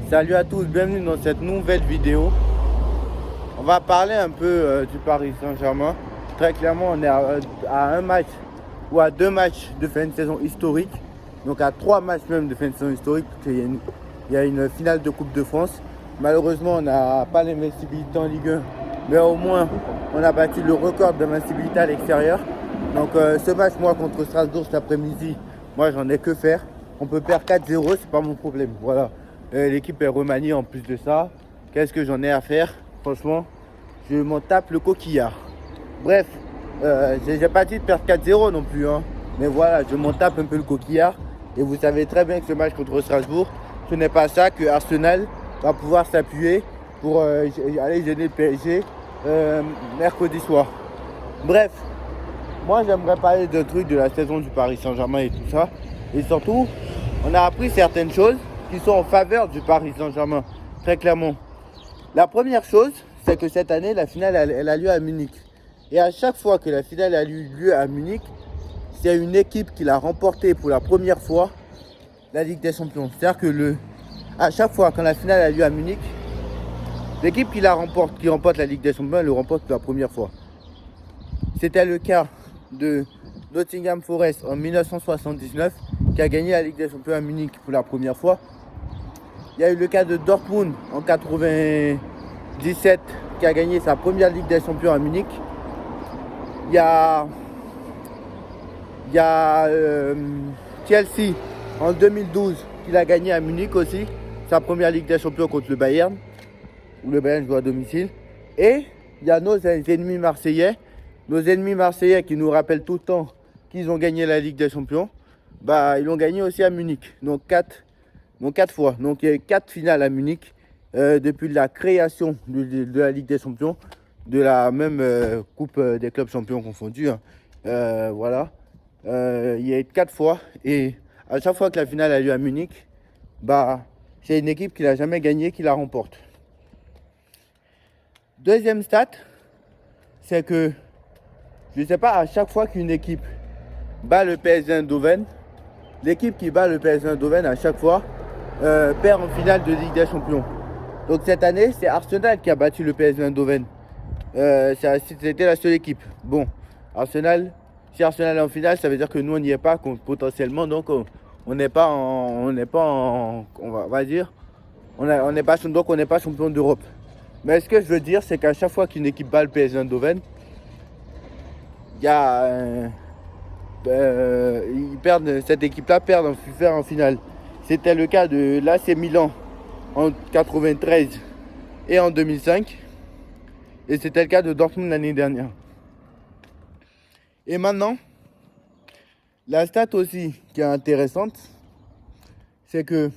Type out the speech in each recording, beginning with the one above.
Salut à tous, bienvenue dans cette nouvelle vidéo. On va parler un peu du Paris Saint-Germain. Très clairement, on est à un match ou à deux matchs de fin de saison historique. Donc à trois matchs même de fin de saison historique. Il y a une finale de Coupe de France. Malheureusement, on n'a pas l'invincibilité en Ligue 1. Mais au moins, on a battu le record d'invincibilité à l'extérieur. Donc ce match, moi, contre Strasbourg cet après-midi, moi, j'en ai que faire. On peut perdre 4-0, c'est pas mon problème. Voilà. L'équipe est remaniée en plus de ça. Qu'est-ce que j'en ai à faire? Franchement, je m'en tape le coquillard. Bref, j'ai pas dit de perdre 4-0 non plus. Hein. Mais voilà, je m'en tape un peu le coquillard. Et vous savez très bien que ce match contre Strasbourg, ce n'est pas ça que Arsenal va pouvoir s'appuyer pour aller gêner le PSG mercredi soir. Bref, moi j'aimerais parler d'un truc de la saison du Paris Saint-Germain et tout ça. Et surtout, on a appris certaines choses qui sont en faveur du Paris Saint-Germain, très clairement. La première chose, c'est que cette année, la finale, elle a lieu à Munich. Et à chaque fois que la finale a eu lieu à Munich, c'est une équipe qui l'a remporté pour la première fois la Ligue des Champions. C'est-à-dire que à chaque fois quand la finale a lieu à Munich, l'équipe qui remporte la Ligue des Champions, elle le remporte pour la première fois. C'était le cas de Nottingham Forest en 1979, qui a gagné la Ligue des Champions à Munich pour la première fois. Il y a eu le cas de Dortmund en 1997, qui a gagné sa première Ligue des Champions à Munich. Il y a Chelsea en 2012, qui l'a gagné à Munich aussi, sa première Ligue des Champions contre le Bayern, où le Bayern joue à domicile. Et il y a nos ennemis marseillais qui nous rappellent tout le temps qu'ils ont gagné la Ligue des Champions. Ils l'ont gagné aussi à Munich, donc 4 fois. Donc il y a eu 4 finales à Munich depuis la création de la Ligue des Champions, de la même Coupe des clubs champions confondus. Hein. Voilà. Il y a eu 4 fois et à chaque fois que la finale a lieu à Munich, c'est une équipe qui n'a jamais gagné qui la remporte. Deuxième stat, c'est que je ne sais pas, à chaque fois qu'une équipe bat le PSG Eindhoven, l'équipe qui bat le PSG Eindhoven à chaque fois perd en finale de Ligue des Champions. Donc cette année, c'est Arsenal qui a battu le PSG Eindhoven. C'était la seule équipe. Bon, si Arsenal est en finale, ça veut dire que nous on n'y est pas potentiellement. Donc on n'est pas champion d'Europe. Mais ce que je veux dire, c'est qu'à chaque fois qu'une équipe bat le PSG Eindhoven, cette équipe-là perd en finale. C'était le cas de l'AC Milan en 93 et en 2005. Et c'était le cas de Dortmund l'année dernière. Et maintenant, la stat aussi qui est intéressante, c'est que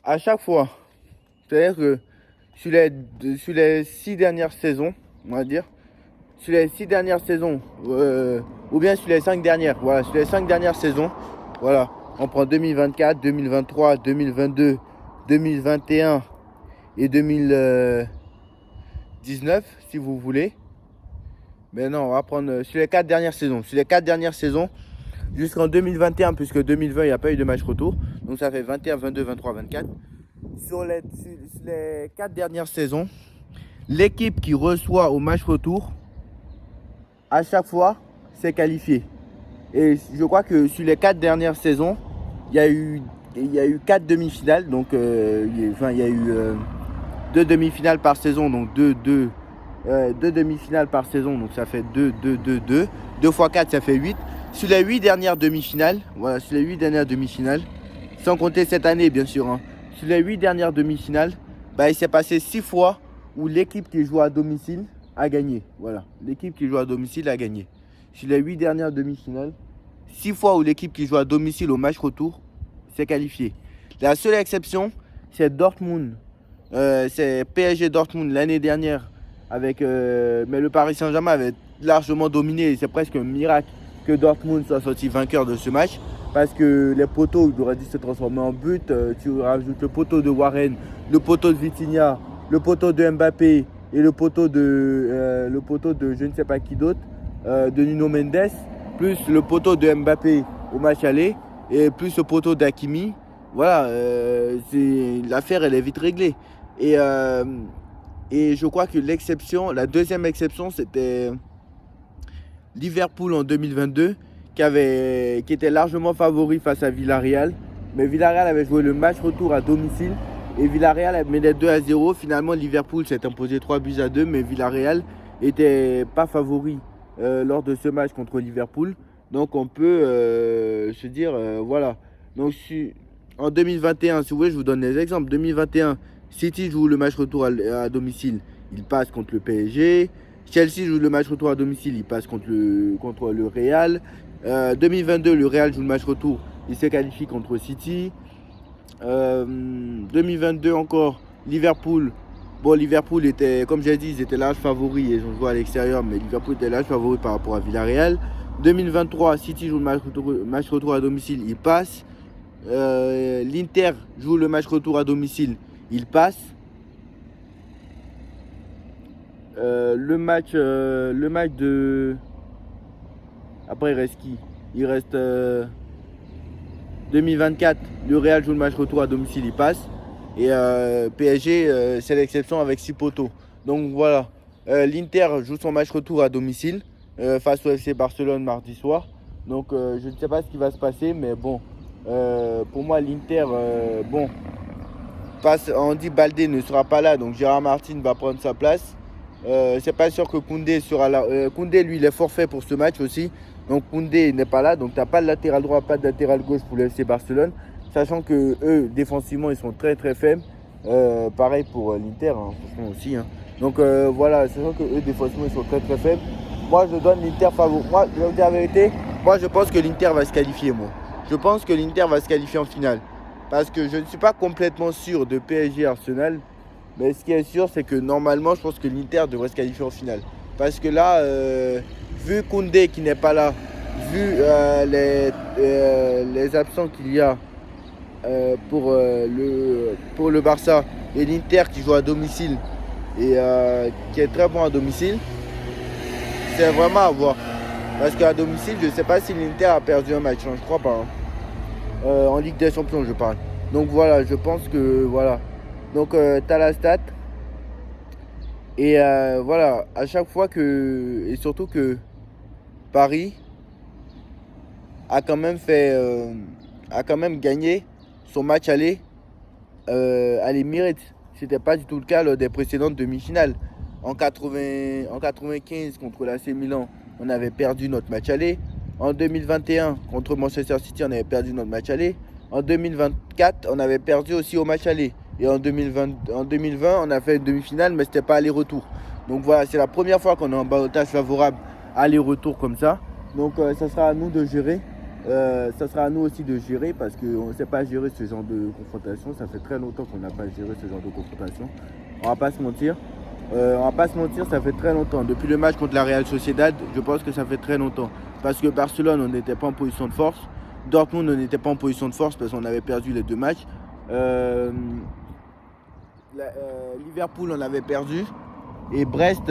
à chaque fois, c'est-à-dire que sur les 6 dernières saisons, on va dire, sur les 6 dernières saisons, ou bien sur les 5 dernières, voilà, sur les 5 dernières saisons, voilà, on prend 2024, 2023, 2022, 2021 et 2019, si vous voulez. Mais non, on va prendre sur les 4 dernières saisons. Sur les 4 dernières saisons, jusqu'en 2021, puisque 2020, il n'y a pas eu de match retour. Donc ça fait 21, 22, 23, 24. Sur les 4 dernières saisons, l'équipe qui reçoit au match retour, à chaque fois, s'est qualifiée. Et je crois que sur les 4 dernières saisons, il y a eu 4 demi-finales. Donc il y a eu 2 demi-finales par saison. Donc 2 demi-finales par saison. Donc ça fait 2. 2 fois 4, ça fait 8. Sur les 8 dernières demi-finales, sans compter cette année bien sûr, hein, sur les 8 dernières demi-finales, il s'est passé 6 fois où l'équipe qui joue à domicile a gagné. Voilà, l'équipe qui joue à domicile a gagné. Sur les 8 dernières demi-finales, 6 fois où l'équipe qui joue à domicile au match retour s'est qualifiée. La seule exception, c'est Dortmund. C'est PSG Dortmund l'année dernière. Mais le Paris Saint-Germain avait largement dominé. Et c'est presque un miracle que Dortmund soit sorti vainqueur de ce match. Parce que les poteaux auraient dû se transformer en but. Tu rajoutes le poteau de Warren, le poteau de Vitinha, le poteau de Mbappé et le poteau de je ne sais pas qui d'autre, de Nuno Mendes, plus le poteau de Mbappé au match aller et plus le poteau d'Hakimi. voilà, l'affaire elle est vite réglée. Et, euh, et je crois que la deuxième exception, c'était Liverpool en 2022, qui était largement favori face à Villarreal. Mais Villarreal avait joué le match retour à domicile. Et Villarreal avait mené 2-0. Finalement, Liverpool s'est imposé 3-2, mais Villarreal n'était pas favori lors de ce match contre Liverpool. Donc on peut se dire, voilà. Donc en 2021, si vous voulez, je vous donne des exemples. 2021, City joue le match retour à domicile, il passe contre le PSG. Chelsea joue le match retour à domicile, il passe contre le Real. 2022, le Real joue le match retour, il se qualifie contre City. 2022 encore, Liverpool. Bon, Liverpool était, comme j'ai dit, ils étaient large favoris et ils ont joué à l'extérieur, mais Liverpool était large favori par rapport à Villarreal. 2023, City joue le match retour à domicile, il passe. L'Inter joue le match retour à domicile, il passe. Le match de... Après, il reste qui? Il reste 2024. Le Real joue le match retour à domicile, il passe. Et PSG, c'est l'exception avec 6 poteaux. Donc voilà. L'Inter joue son match retour à domicile face au FC Barcelone mardi soir. Donc je ne sais pas ce qui va se passer, mais bon. Pour moi, l'Inter, bon. On dit Baldé ne sera pas là, donc Gérard Martin va prendre sa place. C'est pas sûr que Koundé sera là. Koundé, lui, il est forfait pour ce match aussi. Donc Koundé n'est pas là. Donc tu n'as pas de latéral droit, pas de latéral gauche pour le FC Barcelone. Sachant que eux, défensivement, ils sont très très faibles. Pareil pour l'Inter, hein, franchement aussi. Hein. Donc voilà, sachant que eux, défensivement, ils sont très très faibles. Moi, je donne l'Inter favori. Moi, je vais vous dire la vérité. Moi, je pense que l'Inter va se qualifier, moi. Je pense que l'Inter va se qualifier en finale. Parce que je ne suis pas complètement sûr de PSG Arsenal. Mais ce qui est sûr, c'est que normalement, je pense que l'Inter devrait se qualifier en finale. Parce que là, vu Koundé qui n'est pas là, vu les absents qu'il y a pour le Barça et l'Inter qui joue à domicile et qui est très bon à domicile, c'est vraiment à voir. Parce qu'à domicile, je ne sais pas si l'Inter a perdu un match, hein, je crois pas. Hein. En Ligue des Champions, je parle. Donc voilà, je pense que voilà. Donc tu as la stat. Et voilà, à chaque fois que... Et surtout que Paris a quand même gagné son match aller à l'Emirates. C'était pas du tout le cas lors des précédentes demi-finales. En 95 contre l'AC Milan, on avait perdu notre match aller. En 2021 contre Manchester City, on avait perdu notre match aller. En 2024, on avait perdu aussi au match aller. Et en 2020, on a fait une demi-finale, mais ce n'était pas aller-retour. Donc voilà, c'est la première fois qu'on a un ballottage favorable aller-retour comme ça. Donc ça sera à nous de gérer. Ça sera à nous aussi de gérer parce qu'on ne sait pas gérer ce genre de confrontation. Ça fait très longtemps qu'on n'a pas géré ce genre de confrontation. On va pas se mentir. Ça fait très longtemps. Depuis le match contre la Real Sociedad, je pense que ça fait très longtemps. Parce que Barcelone, on n'était pas en position de force. Dortmund, on n'était pas en position de force parce qu'on avait perdu les 2 matchs. Liverpool, on avait perdu. Et Brest,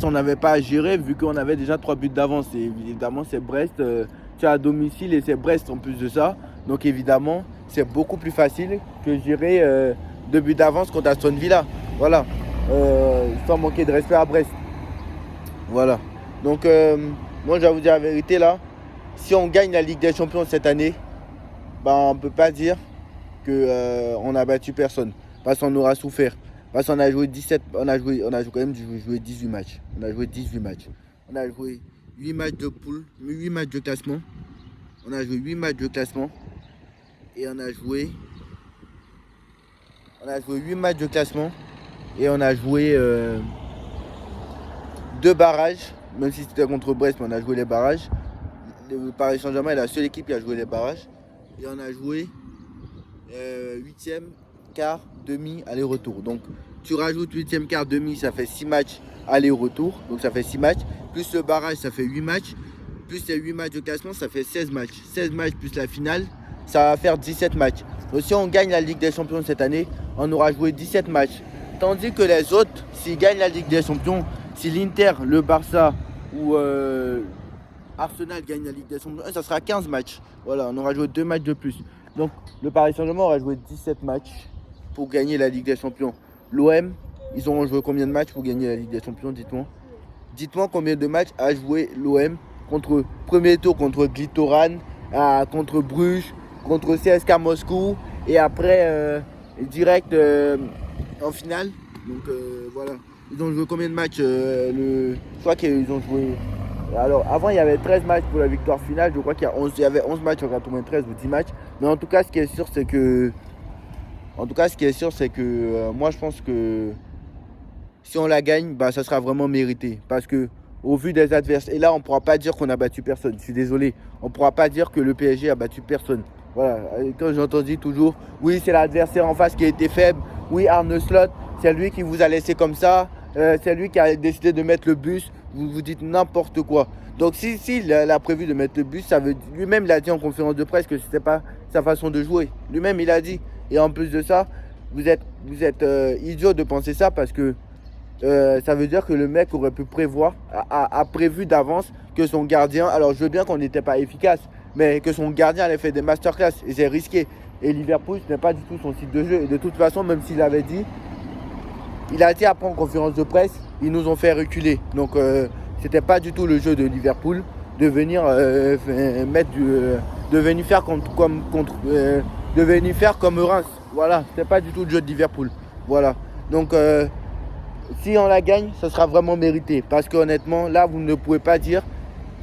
on n'avait pas à gérer vu qu'on avait déjà 3 buts d'avance. Et évidemment, c'est Brest, tu es à domicile et c'est Brest en plus de ça. Donc évidemment, c'est beaucoup plus facile que gérer 2 buts d'avance contre Aston Villa. Voilà. Sans manquer de respect à Brest. Voilà. Donc, moi, je vais vous dire la vérité là. Si on gagne la Ligue des Champions cette année, on ne peut pas dire qu'on a battu personne. Parce qu'on aura souffert. Parce qu'on a joué 17, on a quand même joué 18 matchs. On a joué 18 matchs. On a joué 8 matchs de poule, 8 matchs de classement. On a joué 8 matchs de classement. Et on a joué 8 matchs de classement. Et on a joué 2 barrages. Même si c'était contre Brest, mais on a joué les barrages. Le Paris Saint-Germain est la seule équipe qui a joué les barrages. Et on a joué 8e, quart, demi, aller-retour. Donc tu rajoutes 8e, quart, demi, ça fait 6 matchs aller-retour. Donc ça fait 6 matchs. Plus le barrage, ça fait 8 matchs. Plus les 8 matchs de classement, ça fait 16 matchs. 16 matchs plus la finale, ça va faire 17 matchs. Donc si on gagne la Ligue des Champions cette année, on aura joué 17 matchs. Tandis que les autres, s'ils gagnent la Ligue des Champions, si l'Inter, le Barça ou Arsenal gagne la Ligue des Champions, ça sera 15 matchs. Voilà, on aura joué 2 matchs de plus. Donc le Paris Saint-Germain aura joué 17 matchs pour gagner la Ligue des Champions. L'OM, ils auront joué combien de matchs pour gagner la Ligue des Champions, dites-moi. Dites-moi combien de matchs a joué l'OM contre premier tour contre Glitteran, contre Bruges, contre CSKA Moscou et après direct en finale. Donc voilà. Ils ont joué combien de matchs Je crois qu'ils ont joué. Alors avant il y avait 13 matchs pour la victoire finale. Je crois qu'il y avait 11 matchs en 93 ou 10 matchs. Mais en tout cas ce qui est sûr c'est que. Moi je pense que si on la gagne, bah, ça sera vraiment mérité. Parce que au vu des adversaires, et là on ne pourra pas dire qu'on a battu personne. Je suis désolé. On ne pourra pas dire que le PSG a battu personne. Voilà. Et quand j'entends dire toujours, oui c'est l'adversaire en face qui a été faible. Oui Arne Slot, c'est lui qui vous a laissé comme ça. C'est lui qui a décidé de mettre le bus. Vous vous dites n'importe quoi. Donc si il a prévu de mettre le bus, lui-même il a dit en conférence de presse que ce n'était pas sa façon de jouer. Lui-même il a dit. Et en plus de ça, vous êtes idiot de penser ça parce que ça veut dire que le mec aurait pu prévoir, a prévu d'avance que son gardien, alors je veux bien qu'on n'était pas efficace, mais que son gardien allait faire des masterclass et c'est risqué. Et Liverpool, ce n'est pas du tout son style de jeu. Et de toute façon, même s'il avait dit, il a dit après en conférence de presse, ils nous ont fait reculer. Donc c'était pas du tout le jeu de Liverpool de venir de venir faire de venir faire comme Reims. Voilà, c'était pas du tout le jeu de Liverpool. Voilà. Donc si on la gagne, ça sera vraiment mérité. Parce qu'honnêtement, là, vous ne pouvez pas dire,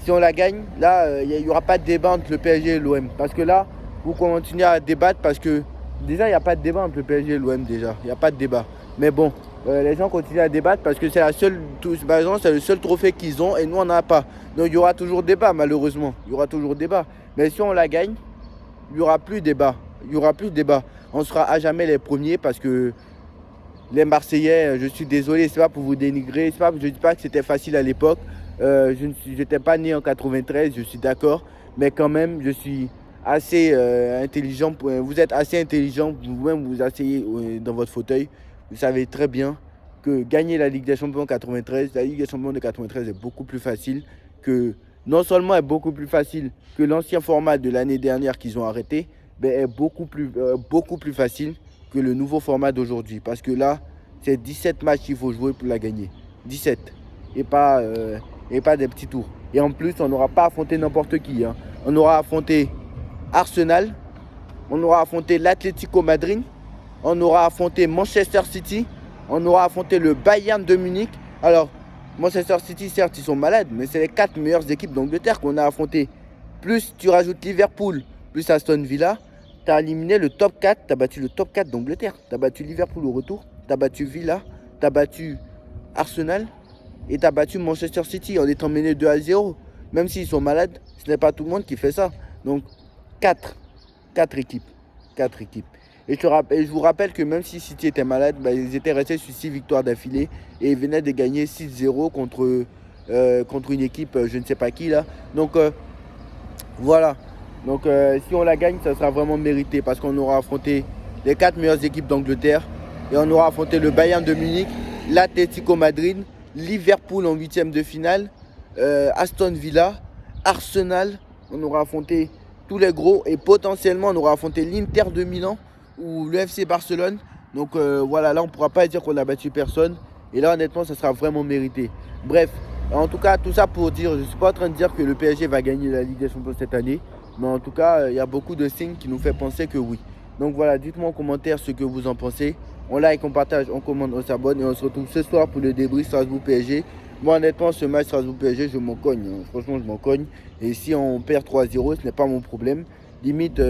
si on la gagne, là, il n'y aura pas de débat entre le PSG et l'OM. Parce que là, vous continuez à débattre parce que déjà, il n'y a pas de débat entre le PSG et l'OM déjà. Il n'y a pas de débat. Mais bon, les gens continuent à débattre parce que c'est par exemple, c'est le seul trophée qu'ils ont et nous, on n'en a pas. Donc, il y aura toujours débat, malheureusement. Il y aura toujours débat. Mais si on la gagne, il n'y aura plus de débat. Il n'y aura plus de débat. On sera à jamais les premiers parce que les Marseillais, je suis désolé, c'est pas pour vous dénigrer, je ne dis pas que c'était facile à l'époque. Je n'étais pas né en 93, je suis d'accord, mais quand même, je suis assez intelligent. Vous êtes assez intelligent, vous-même vous asseyez dans votre fauteuil. Vous savez très bien que gagner la Ligue des Champions en 93, la Ligue des Champions de 93 est beaucoup plus facile que, non seulement est beaucoup plus facile que l'ancien format de l'année dernière qu'ils ont arrêté, mais est beaucoup plus facile que le nouveau format d'aujourd'hui. Parce que là, c'est 17 matchs qu'il faut jouer pour la gagner. 17. Et pas des petits tours. Et en plus, on n'aura pas affronté n'importe qui. Hein. On aura affronté Arsenal. On aura affronté l'Atlético Madrid. On aura affronté Manchester City. On aura affronté le Bayern de Munich. Alors, Manchester City, certes, ils sont malades. Mais c'est les 4 meilleures équipes d'Angleterre qu'on a affrontées. Plus tu rajoutes Liverpool, plus Aston Villa. Tu as éliminé le top 4, tu as battu le top 4 d'Angleterre. Tu as battu Liverpool au retour, tu as battu Villa, tu as battu Arsenal et tu as battu Manchester City en étant mené 2-0. Même s'ils sont malades, ce n'est pas tout le monde qui fait ça. Donc 4 équipes. Et je vous rappelle que même si City était malade, bah, ils étaient restés sur 6 victoires d'affilée et ils venaient de gagner 6-0 contre une équipe, je ne sais pas qui là. Donc voilà. Donc si on la gagne, ça sera vraiment mérité parce qu'on aura affronté les 4 meilleures équipes d'Angleterre et on aura affronté le Bayern de Munich, l'Atlético Madrid, Liverpool en 8e de finale, Aston Villa, Arsenal. On aura affronté tous les gros et potentiellement on aura affronté l'Inter de Milan ou le FC Barcelone. Donc voilà, là on ne pourra pas dire qu'on a battu personne et là honnêtement ça sera vraiment mérité. Bref, en tout cas tout ça pour dire, je ne suis pas en train de dire que le PSG va gagner la Ligue des Champions cette année. Mais en tout cas, il y a beaucoup de signes qui nous font penser que oui. Donc voilà, dites-moi en commentaire ce que vous en pensez. On like, on partage, on commente, on s'abonne. Et on se retrouve ce soir pour le débrief Strasbourg-PSG. Moi, honnêtement, ce match Strasbourg-PSG, je m'en cogne. Hein. Franchement, je m'en cogne. Et si on perd 3-0, ce n'est pas mon problème. Limite,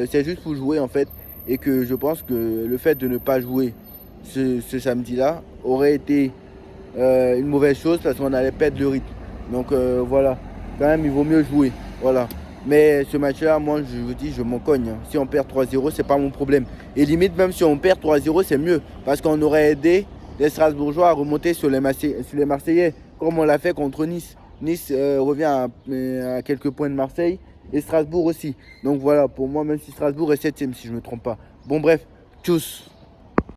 c'est juste pour jouer en fait. Et que je pense que le fait de ne pas jouer ce samedi-là aurait été une mauvaise chose parce qu'on allait perdre le rythme. Donc voilà, quand même, il vaut mieux jouer. Voilà. Mais ce match-là, moi, je vous dis, je m'en cogne. Hein. Si on perd 3-0, c'est pas mon problème. Et limite, même si on perd 3-0, c'est mieux. Parce qu'on aurait aidé les Strasbourgeois à remonter sur les Marseillais, comme on l'a fait contre Nice. Nice revient à quelques points de Marseille et Strasbourg aussi. Donc voilà, pour moi, même si Strasbourg est 7e, si je ne me trompe pas. Bon, bref, tchuss.